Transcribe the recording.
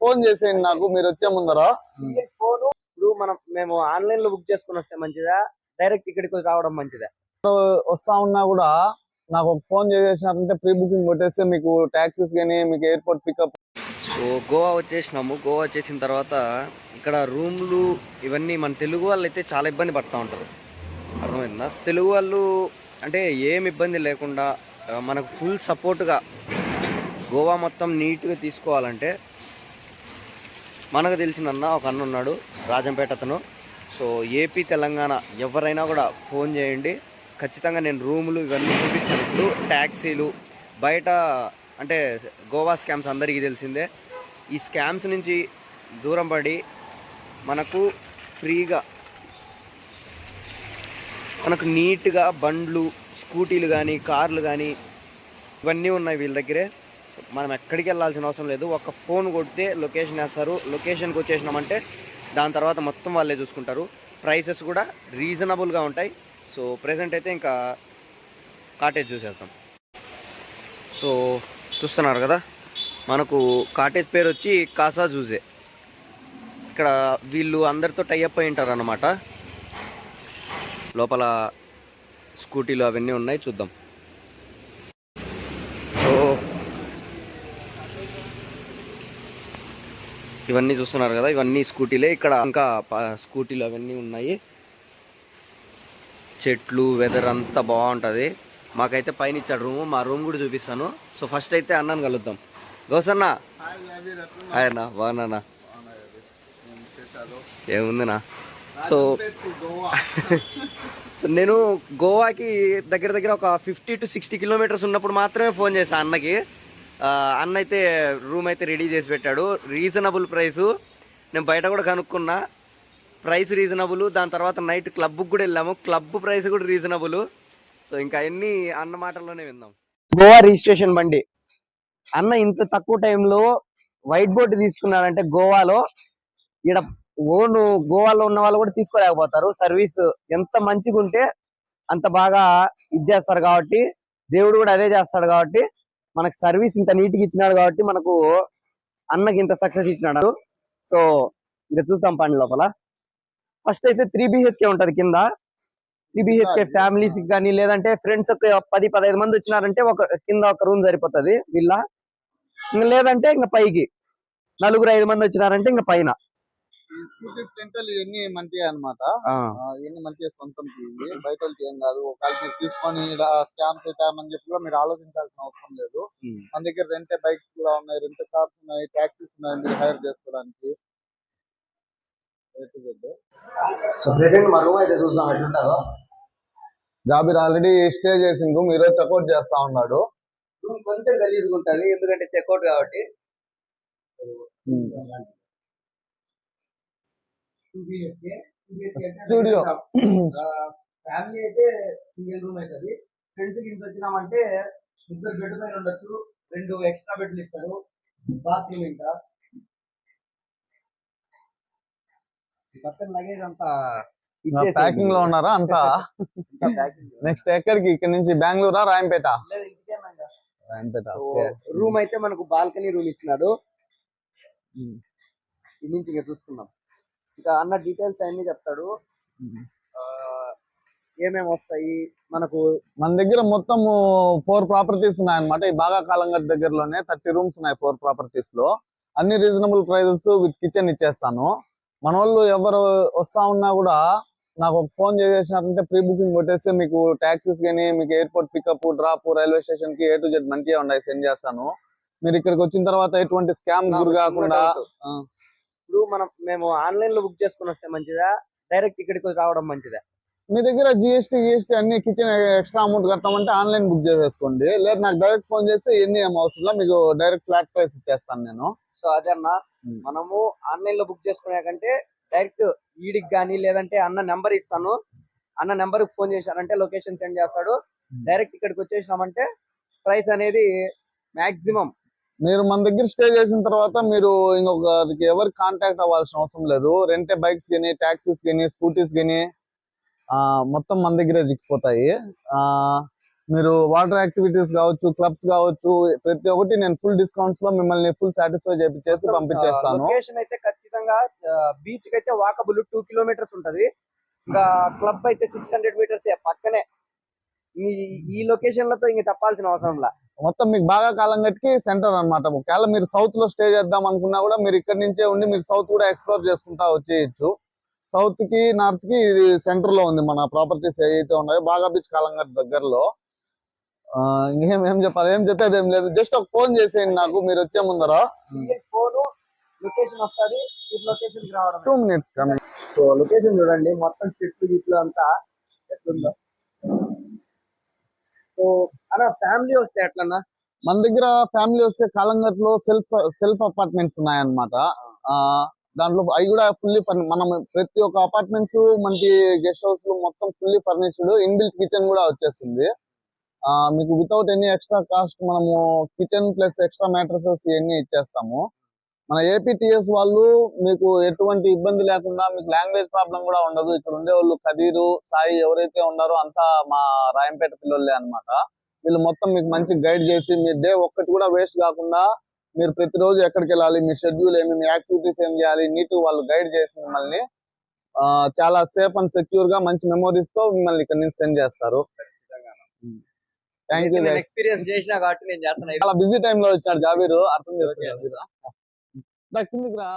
Phone చేసేయండి నాకు మీరు వచ్చే ముందర. ఫోన్ ఇప్పుడు మేము ఆన్లైన్ లో బుక్ చేసుకుని వస్తే మంచిదా, డైరెక్ట్ ఇక్కడికి రావడం మంచిదా? వస్తా ఉన్నా కూడా నాకు ఒక ఫోన్ చేసేసినారంటే ప్రీ బుకింగ్ కొట్టేస్తే మీకు టాక్సీస్ కానీ మీకు ఎయిర్పోర్ట్ పికప్. సో గోవా వచ్చేసినాము. గోవా వచ్చేసిన తర్వాత ఇక్కడ రూమ్లు ఇవన్నీ మన తెలుగు వాళ్ళు అయితే చాలా ఇబ్బంది పడుతూ ఉంటారు, అర్థమైందా? తెలుగు వాళ్ళు అంటే ఏం ఇబ్బంది లేకుండా మనకు ఫుల్ సపోర్ట్గా గోవా మొత్తం నీట్గా తీసుకోవాలంటే మనకు తెలిసిన ఒక అన్న ఉన్నాడు, రాజంపేట అతను. సో ఏపీ తెలంగాణ ఎవరైనా కూడా ఫోన్ చేయండి, ఖచ్చితంగా నేను రూములు ఇవన్నీ చూపిస్తాను. ఇప్పుడు ట్యాక్సీలు బయట అంటే గోవా స్కామ్స్ అందరికీ తెలిసిందే. ఈ స్కామ్స్ నుంచి దూరం పడి మనకు ఫ్రీగా మనకు నీట్గా బండ్లు స్కూటీలు కానీ కార్లు కానీ ఇవన్నీ ఉన్నాయి వీళ్ళ దగ్గరే. మనం ఎక్కడికి వెళ్ళాల్సిన అవసరం లేదు, ఒక ఫోన్ కొడితే లొకేషన్ వేస్తారు, లొకేషన్కి వచ్చేసినామంటే దాని తర్వాత మొత్తం వాళ్ళే చూసుకుంటారు. ప్రైసెస్ కూడా రీజనబుల్గా ఉంటాయి. సో ప్రెజెంట్ అయితే ఇంకా కాటేజ్ చూసేస్తాం. సో చూస్తున్నారు కదా, మనకు కాటేజ్ పేరు వచ్చి కాసా జూజే. ఇక్కడ వీళ్ళు అందరితో టైఅప్ అయి ఉంటారు అన్నమాట. లోపల స్కూటీలు అవన్నీ ఉన్నాయి, చూద్దాం. సో ఇవన్నీ చూస్తున్నారు కదా, ఇవన్నీ స్కూటీలే. ఇక్కడ ఇంకా స్కూటీలు అవన్నీ ఉన్నాయి. చెట్లు వెదర్ అంతా బాగుంటుంది. మాకైతే పైన ఇచ్చాడు రూము, మా రూమ్ కూడా చూపిస్తాను. సో ఫస్ట్ అయితే అన్నాను కలుద్దాం. గౌసన్న ఆయనా బాగున్నానా? ఏముందినా? సో సో నేను గోవాకి దగ్గర దగ్గర ఒక 50 to 60 కిలోమీటర్స్ ఉన్నప్పుడు మాత్రమే ఫోన్ చేశాను అన్నకి. అన్న అయితే రూమ్ అయితే రెడీ చేసి పెట్టాడు, రీజనబుల్ ప్రైసు. నేను బయట కూడా కనుక్కున్నా, ప్రైస్ రీజనబుల్. దాని తర్వాత నైట్ క్లబ్కి కూడా వెళ్ళాము, క్లబ్ ప్రైస్ కూడా రీజనబుల్. సో ఇంకా అన్ని అన్న మాటల్లోనే విందాం. గోవా రిజిస్ట్రేషన్ బండి అన్న ఇంత తక్కువ టైంలో వైట్ బోర్డు తీసుకున్నారంటే గోవాలో ఇక్కడ ఓన్ గోవాలో ఉన్న వాళ్ళు కూడా తీసుకోలేకపోతారు. సర్వీస్ ఎంత మంచిగా ఉంటే అంత బాగా ఇచ్చేస్తారు కాబట్టి, దేవుడు కూడా అదే చేస్తాడు కాబట్టి మనకు సర్వీస్ ఇంత నీట్గా ఇచ్చినాడు కాబట్టి మనకు అన్నకి ఇంత సక్సెస్ ఇచ్చినాడు. సో ఇంకా చూద్దాం పని లోపల. ఫస్ట్ అయితే 3 BHK ఉంటది కింద. 3 BHK ఫ్యామిలీస్ కానీ లేదంటే ఫ్రెండ్స్ 10-15 మంది వచ్చినారంటే కింద ఒక రూమ్ సరిపోతుంది విల్లా. ఇంకా లేదంటే ఇంకా పైకి 4-5 మంది వచ్చినారంటే ఇంకా పైన. ఇవన్నీ మంచిగా అనమాట, ఇవన్నీ మంచిగా సొంతం బయట ఏం కాదు. ఒకవేళ మీరు తీసుకొని స్కామ్స్ అవుతామని చెప్పి కూడా మీరు ఆలోచించాల్సిన అవసరం లేదు. మన దగ్గర రెంటే బైక్స్ కూడా ఉన్నాయి, రెంటే కార్స్ ఉన్నాయి, టాక్సీస్ ఉన్నాయి మీరు హైర్ చేసుకోవడానికి. సో ప్రెసెంట్ మా రూమ్ అయితే చూసాం ఎట్లుంటారో. జాబిర్ ఆల్రెడీ స్టే చేసిండు, మీరు చెక్అౌట్ చేస్తా ఉన్నాడు. రూమ్ కొంచెం గలీజ్గా ఉంటుంది ఎందుకంటే చెక్అౌట్ కాబట్టి. స్టూడియో ఫ్యామిలీ అయితే సింగిల్ రూమ్ అవుతుంది. ఫ్రెండ్స్ కి ఇంత వచ్చినామంటే 2 బెడ్ పైన ఉండొచ్చు, 2 ఎక్స్ట్రా బెడ్లు ఇస్తారు, బాత్రూమ్. ఇంకా పక్కన లగేజ్ అంతా ప్యాకింగ్ లో ఉన్నారా అంతా? నెక్స్ట్ ఎక్కడికి? ఇక్కడ నుంచి బెంగళూరా రాయంపేట? రాయంపేట. రూమ్ అయితే మనకు బాల్కనీ రూమ్ ఇచ్చినాడు. ఇది నుంచి ఇంకా చూసుకున్నాం. ఇంకా అన్న డీటెయిల్స్ అన్ని చెప్తాడు, ఏమేమి వస్తాయి మనకు. మన దగ్గర మొత్తం 4 ప్రాపర్టీస్ ఉన్నాయన్నమాట. ఈ బాగా కాలంగట్ దగ్గరలోనే 30 రూమ్స్ ఉన్నాయి 4 ప్రాపర్టీస్ లో. అన్ని రీజనబుల్ ప్రైజెస్ విత్ కిచెన్ ఇచ్చేస్తాను. మన వాళ్ళు ఎవరు వస్తా ఉన్నా కూడా నాకు ఒక ఫోన్ చేసేసినారంటే ప్రీ బుకింగ్ కొట్టేస్తే మీకు టాక్సీస్ కానీ మీకు airport pickup drop railway station కి A to Z మంచిగా ఉన్నాయి, సెండ్ చేస్తాను. మీరు ఇక్కడికి వచ్చిన తర్వాత ఎటువంటి స్కామ్ గురి కాకుండా. ఇప్పుడు మేము ఆన్లైన్ లో బుక్ చేసుకుని వస్తే మంచిదా, డైరెక్ట్ ఇక్కడికి రావడం మంచిదా? మీ దగ్గర జిఎస్టీ అన్ని కిచెన్ ఎక్స్ట్రా అమౌంట్ కట్టామంటే ఆన్లైన్ బుక్ చేసేసుకోండి. లేదు నాకు డైరెక్ట్ ఫోన్ చేస్తే ఎన్ని అవసరం మీకు డైరెక్ట్ ఫ్లాట్ ప్రైస్ ఇచ్చేస్తాను నేను. సో అదే అన్న, మనము ఆన్లైన్ లో బుక్ చేసుకునే కంటే డైరెక్ట్ వీడికి కానీ లేదంటే అన్న నెంబర్ ఇస్తాను, అన్న నెంబర్ కి ఫోన్ చేశారంటే లొకేషన్ సెండ్ చేస్తాడు. డైరెక్ట్ ఇక్కడికి వచ్చేసినామంటే ప్రైస్ అనేది మాక్సిమం. మీరు మన దగ్గర స్టే చేసిన తర్వాత మీరు ఇంకొకరికి ఎవరికి కాంటాక్ట్ అవ్వాల్సిన అవసరం లేదు. రెంటే బైక్స్ కానీ టాక్సీస్ కానీ స్కూటీస్ కానీ మొత్తం మన దగ్గరే చిక్కిపోతాయి. మీరు వాటర్ యాక్టివిటీస్ కావచ్చు, క్లబ్స్ కావచ్చు, ప్రతి ఒక్కటి నేను ఫుల్ డిస్కౌంట్స్ లో మిమ్మల్ని ఫుల్ సాటిస్ఫై చేసి పంపించేస్తాను. లొకేషన్ అయితే ఖచ్చితంగా బీచ్ కి అయితే వాకబుల్ 2 కిలోమీటర్స్ ఉంటది. ఇంకా క్లబ్ అయితే 600 మీటర్స్ పక్కనే. ఈ లొకేషన్లతో ఇంక చెప్పాల్సిన అవసరం లా. మొత్తం మీకు బాగా కాలం గట్టికి సెంటర్ అన్నమాట. ఒకవేళ మీరు సౌత్ లో స్టే చేద్దాం అనుకున్నా కూడా మీరు ఇక్కడ నుంచే ఉండి మీరు సౌత్ కూడా ఎక్స్ప్లోర్ చేసుకుంటా వచ్చేయచ్చు. సౌత్ కి నార్త్ కి ఇది సెంటర్ లో ఉంది మన ప్రాపర్టీస్ ఏవైతే ఉన్నాయో బాగా బీచ్ కాలంగట్ దగ్గరలో. ఏం చెప్పాలి, ఏం చెప్పేది ఏం లేదు. జస్ట్ ఒక ఫోన్ చేసేయండి నాకు మీరు వచ్చే ముందర. లొకేషన్ వస్తుంది, లొకేషన్ కి రావడం 2 minutes కమింగ్. సో లొకేషన్ చూడండి, మొత్తం చెట్లు గిట్లు అంతా ఎట్లుందో. సో అలా ఫ్యామిలీ వస్తే ఎట్లన్నా? మన దగ్గర ఫ్యామిలీ వస్తే కాలంగట్ లో సెల్ఫ్ అపార్ట్మెంట్స్ ఉన్నాయన్నమాట. దాంట్లో అవి కూడా ఫుల్లీ మనం ప్రతి ఒక్క అపార్ట్మెంట్స్ మనకి గెస్ట్ హౌస్ మొత్తం ఫుల్లీ ఫర్నిష్డ్, ఇన్బిల్ట్ కిచెన్ కూడా వచ్చేస్తుంది. మీకు వితౌట్ ఎనీ ఎక్స్ట్రా కాస్ట్ మనము కిచెన్ ప్లస్ ఎక్స్ట్రా మ్యాట్రసెస్ ఇవన్నీ ఇచ్చేస్తాము. మన ఏపీటీఎస్ వాళ్ళు మీకు ఎటువంటి ఇబ్బంది లేకుండా, మీకు లాంగ్వేజ్ ప్రాబ్లం కూడా ఉండదు. ఇక్కడ ఉండే వాళ్ళు కదీరు, సాయి ఎవరైతే ఉన్నారో అంతా మా రాయంపేట పిల్లలే అన్నమాట. వీళ్ళు మొత్తం మీకు మంచి గైడ్ చేసి మీ డే ఒక్కటి కూడా వేస్ట్ కాకుండా మీరు ప్రతిరోజు ఎక్కడికి వెళ్ళాలి, మీ షెడ్యూల్ ఏమి, మీ యాక్టివిటీస్ ఏం చేయాలి, నీట్ వాళ్ళు గైడ్ చేసి మిమ్మల్ని చాలా సేఫ్ అండ్ సెక్యూర్ గా మంచి మెమోరీస్ తో మిమ్మల్ని ఇక్కడ నుంచి సెండ్ చేస్తారు. Thank you. ఎక్స్పీరియన్స్ చేసినా కాబట్టి నేను చేస్తాను. చాలా బిజీ టైమ్ లో వచ్చాడు జాబీరు, అర్థం చేసుకోండి. కిందికి రా.